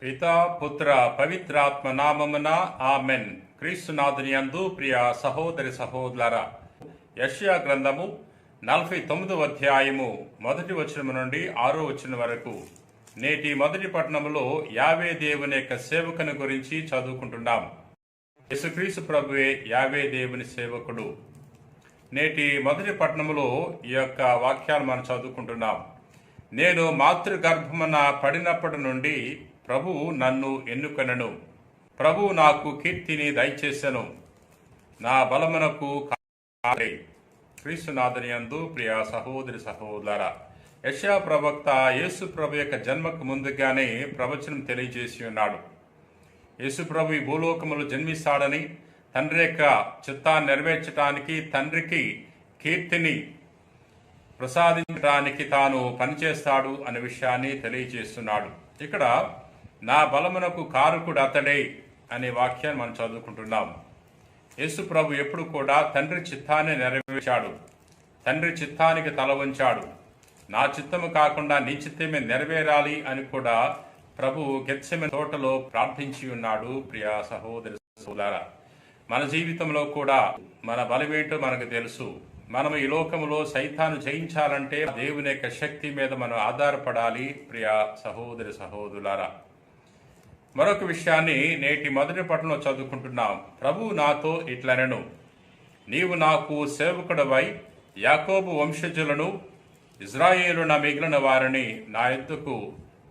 పితా పుత్ర పవిత్రాత్మ నామమున ఆమెన్. క్రీస్తునాథుని యందు ప్రియ సహోదరి సహోదరులారా, యెషయా గ్రంథము 49వ అధ్యాయము 1వ వచనం నుండి 6వ వచనం వరకు నేటి మొదటి పట్టణములో యావే దేవుని యొక్క సేవకుని గురించి చదువుకుంటున్నాం. యేసుక్రీస్తు ప్రభువే యావే దేవుని సేవకుడు. నేటి మొదటి పట్టణములో ఈ యొక్క వాక్యాలు మనం చదువుకుంటున్నాం. నేను మాతృగర్భమున పడినప్పటి నుండి ప్రభువు నన్ను ఎన్నుకొనెను. ప్రభువు నాకు కీర్తిని దయచేసెను. నా బలమునకు క్రీస్తునాథుని యందు ప్రియ సహోదరి సహోదరులారా, యెషయా ప్రవక్త యేసు ప్రభు యొక్క జన్మకు ముందుగానే ప్రవచనం తెలియజేసి ఉన్నాడు. యేసు ప్రభు ఈ భూలోకములు జన్మిస్తాడని, తండ్రి యొక్క చిత్తాన్ని నెరవేర్చడానికి, తండ్రికి కీర్తిని ప్రసాదించడానికి తాను పనిచేస్తాడు అనే విషయాన్ని తెలియజేస్తున్నాడు. ఇక్కడ నా బలమునకు కారకుడు అతడే అనే వాక్యాన్ని మనం చదువుకుంటున్నాం. యేసు ప్రభు ఎప్పుడు కూడా తండ్రి చిత్తాన్ని నెరవేర్చాడు, తండ్రి చిత్తానికి తల వంచాడు. నా చిత్తము కాకుండా నీ చిత్తమే నెరవేరాలి అని కూడా ప్రభు గెత్సెమనే తోటలో ప్రార్థించి ఉన్నాడు. ప్రియ సహోదరి సహోదరులారా, మన జీవితంలో కూడా మన బలమేంటో మనకు తెలుసు. మనం ఈ లోకములో సైతాను జయించాలంటే దేవుని యొక్క శక్తి మీద మనం ఆధారపడాలి. ప్రియ సహోదరి సహోదరులారా, మరొక విషయాన్ని నేటి మొదటి పట్టణంలో చదువుకుంటున్నాం. ప్రభు నాతో ఇట్లనెను, నీవు నాకు సేవకుడవై యాకోబు వంశజులను, ఇజ్రాయేలున మిగిలిన వారిని నా యొద్దకు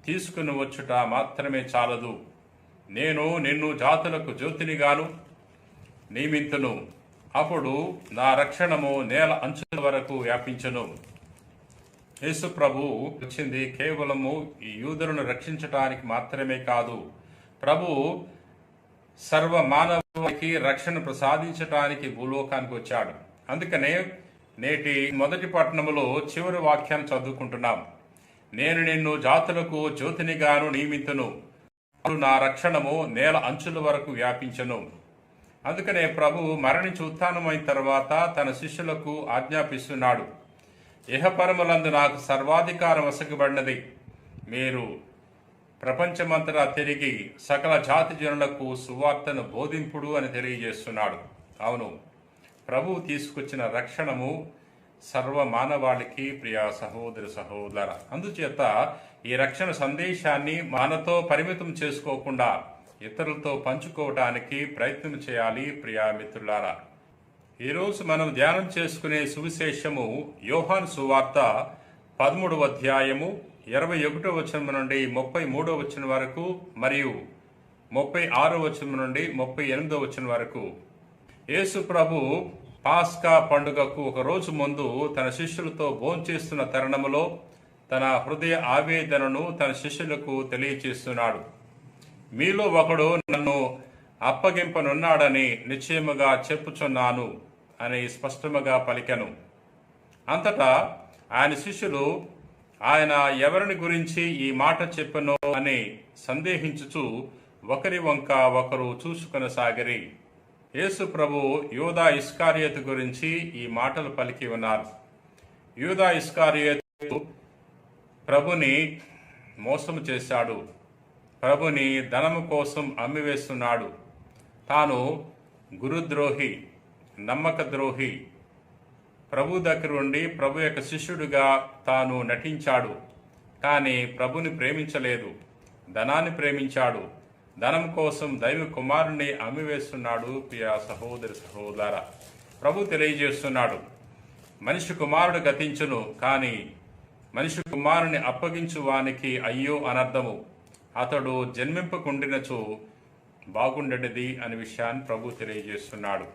తీసుకుని వచ్చుట మాత్రమే చాలదు. నేను నిన్ను జాతులకు జ్యోతినిగాను నియమింతును. అప్పుడు నా రక్షణము నేల అంచుల వరకు వ్యాపించును. యేసు ప్రభు వచ్చింది కేవలము ఈ యూదులను రక్షించటానికి మాత్రమే కాదు, ప్రభు సర్వ మానవానికి రక్షణ ప్రసాదించటానికి భూలోకానికి వచ్చాడు. అందుకనే నేటి మొదటి పట్టణములో చివరి వాక్యాన్ని చదువుకుంటున్నాం. నేను నిన్ను జాతులకు జ్యోతినిగాను నియమితును, నా రక్షణము నేల అంచుల వరకు వ్యాపించను. అందుకనే ప్రభు మరణించి ఉత్థానమైన తర్వాత తన శిష్యులకు ఆజ్ఞాపిస్తున్నాడు, ఇహపరములందు నాకు సర్వాధికారం వసగబడినది. మీరు ప్రపంచమంతటా తిరిగి సకల జాతి జనులకు సువార్తను బోధింపుడు అని తెలియజేస్తున్నాడు. అవును, ప్రభు తీసుకొచ్చిన రక్షణము సర్వ మానవాళికి. ప్రియ సహోదరి సహోదరులారా, అందుచేత ఈ రక్షణ సందేశాన్ని మనతో పరిమితం చేసుకోకుండా ఇతరులతో పంచుకోవటానికి ప్రయత్నం చేయాలి. ప్రియా మిత్రులారా, ఈరోజు మనం ధ్యానం చేసుకునే సువిశేషము యోహాను సువార్త 13వ అధ్యాయము 21వ వచనం నుండి 33వ వచనం వరకు మరియు 36వ వచనం నుండి 38వ వచనం వరకు. యేసు ప్రభు పాస్కా పండుగకు ఒక రోజు ముందు తన శిష్యులతో భోంచేస్తున్న తరుణములో తన హృదయ ఆవేదనను తన శిష్యులకు తెలియచేస్తున్నాడు. మీలో ఒకడు నన్ను అప్పగింపనున్నాడని నిశ్చయముగా చెప్పుచున్నాను అని స్పష్టముగా పలికెను. అంతటా ఆయన శిష్యులు ఆయన ఎవరిని గురించి ఈ మాట చెప్పెనో అని సందేహించుచు ఒకరి వంక ఒకరు చూసుకొనసాగిరి. యేసు ప్రభు యూదా ఇస్కారియోతు గురించి ఈ మాటలు పలికి ఉన్నారు. యూదా ఇస్కారియోతు ప్రభుని మోసము చేశాడు, ప్రభుని ధనము కోసం అమ్మివేస్తున్నాడు. తాను గురుద్రోహి, నమ్మక ద్రోహి. ప్రభు దగ్గర ఉండి ప్రభు యొక్క శిష్యుడిగా తాను నటించాడు, కానీ ప్రభుని ప్రేమించలేదు, ధనాన్ని ప్రేమించాడు. ధనం కోసం దైవ కుమారుని అమ్మివేస్తున్నాడు. ప్రియ సహోదరి సహోదరులారా, ప్రభు తెలియజేస్తున్నాడు, మనిషి కుమారుడు గతించును, కానీ మనిషి కుమారుని అప్పగించు వానికి అయ్యో అనర్థము. అతడు జన్మింపకుండినచో బాగుండేది అనే విషయాన్ని ప్రభు తెలియజేస్తున్నాడు.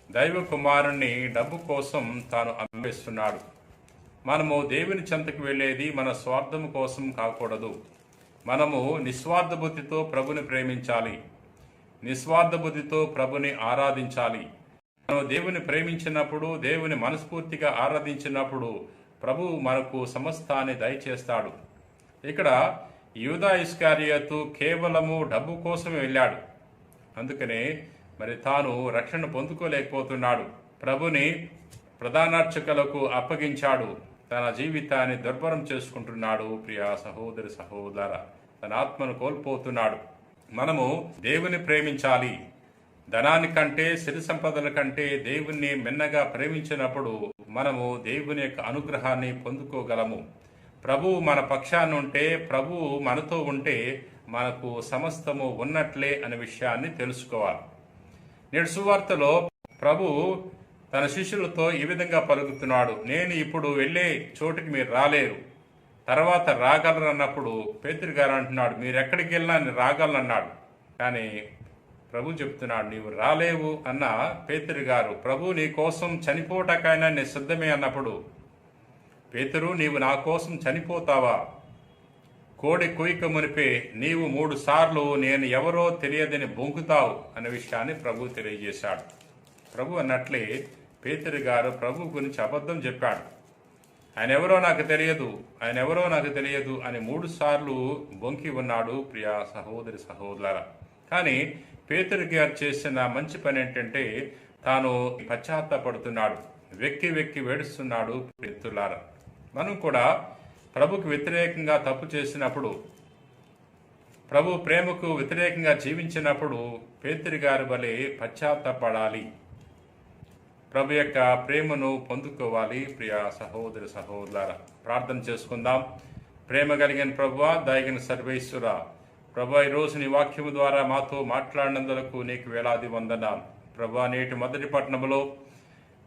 దైవ కుమారుణ్ణి డబ్బు కోసం తాను అమ్మేస్తున్నాడు. మనము దేవుని చెంతకు వెళ్ళేది మన స్వార్థము కోసం కాకూడదు. మనము నిస్వార్థ బుద్ధితో ప్రభుని ప్రేమించాలి, నిస్వార్థ బుద్ధితో ప్రభుని ఆరాధించాలి. మనం దేవుని ప్రేమించినప్పుడు, దేవుని మనస్ఫూర్తిగా ఆరాధించినప్పుడు ప్రభు మనకు సమస్తాన్ని దయచేస్తాడు. ఇక్కడ యూదా ఇస్కారియోతు కేవలము డబ్బు కోసమే వెళ్ళాడు. అందుకనే మరి తాను రక్షణ పొందుకోలేకపోతున్నాడు. ప్రభుని ప్రధానార్చకులకు అప్పగించాడు, తన జీవితాన్ని దుర్భరం చేసుకుంటున్నాడు. ప్రియ సహోదరి సహోదర, తన ఆత్మను కోల్పోతున్నాడు. మనము దేవుని ప్రేమించాలి. ధనాని కంటే, సిరి సంపదల కంటే దేవుణ్ణి మిన్నగా ప్రేమించినప్పుడు మనము దేవుని యొక్క అనుగ్రహాన్ని పొందుకోగలము. ప్రభువు మన పక్షాన ఉంటే, ప్రభువు మనతో ఉంటే మనకు సమస్తము ఉన్నట్లే అనే విషయాన్ని తెలుసుకోవాలి. నేడు సువార్తలో ప్రభువు తన శిష్యులతో ఈ విధంగా పలుకుతున్నాడు, నేను ఇప్పుడు వెళ్ళే చోటికి మీరు రాలేరు, తర్వాత రాగలరు అన్నప్పుడు పేతురు గారు అంటున్నాడు, మీరు ఎక్కడికి వెళ్ళినా నేను రాగలనన్నాడు. కానీ ప్రభు చెప్తున్నాడు, నీవు రాలేవు అన్న పేతురు గారు, ప్రభు నీ కోసం చనిపోవటాకైనా నేను సిద్ధమే అన్నప్పుడు, పేతురు నీవు నా కోసం చనిపోతావా? కోడి కుయిక మునిపే నీవు 3 సార్లు నేను ఎవరో తెలియదని బొంకుతావు అనే విషయాన్ని ప్రభు తెలియజేశాడు. ప్రభు అన్నట్లే పేతురు గారు ప్రభు గురించి అబద్ధం చెప్పాడు. ఆయన ఎవరో నాకు తెలియదు అని 3 సార్లు బొంకి ఉన్నాడు. ప్రియ సహోదరి సహోదరులారా, కానీ పేతురు గారు చేసిన మంచి పని ఏంటంటే తాను పశ్చాత్తాపడుతున్నాడు, వెక్కి వేడుస్తున్నాడు. ప్రియలారా, మనం కూడా ప్రభుకు వ్యతిరేకంగా తప్పు చేసినప్పుడు, ప్రభు ప్రేమకు వ్యతిరేకంగా జీవించినప్పుడు పేతురు గారి వలె పశ్చాత్తాపడాలి, ప్రభు యొక్క ప్రేమను పొందుకోవాలి. ప్రియ సహోదరి సహోదరులారా, ప్రార్థన చేసుకుందాం. ప్రేమ కలిగిన ప్రభువా, దయగిన సర్వేశ్వర ప్రభా, ఈరోజు నీ వాక్యము ద్వారా మాతో మాట్లాడినందులకు నీకు వేలాది వందనాలు. ప్రభా, నేటి మొదటి పట్టణంలో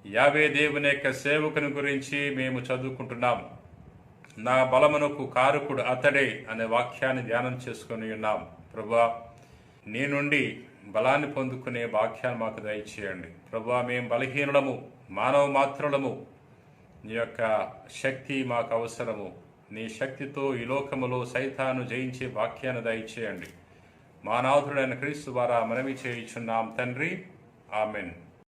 యావే దేవుని యొక్క సేవకుని గురించి మేము చదువుకుంటున్నాం. నా బలమునకు కారకుడు అతడే అనే వాక్యాన్ని ధ్యానం చేసుకుని ఉన్నాం. ప్రభా, నీ నుండి బలాన్ని పొందుకునే వాక్యాన్ని మాకు దయచేయండి. ప్రభా, మేము బలహీనులము, మానవ మాత్రులము, నీ యొక్క శక్తి మాకు అవసరము. నీ శక్తితో ఈ లోకములో సైతాను జయించే వాక్యాన్ని దయచేయండి. మా నాథుడైన క్రీస్తు ద్వారా మనవి చేయుచున్నాం తండ్రి. ఆమెన్.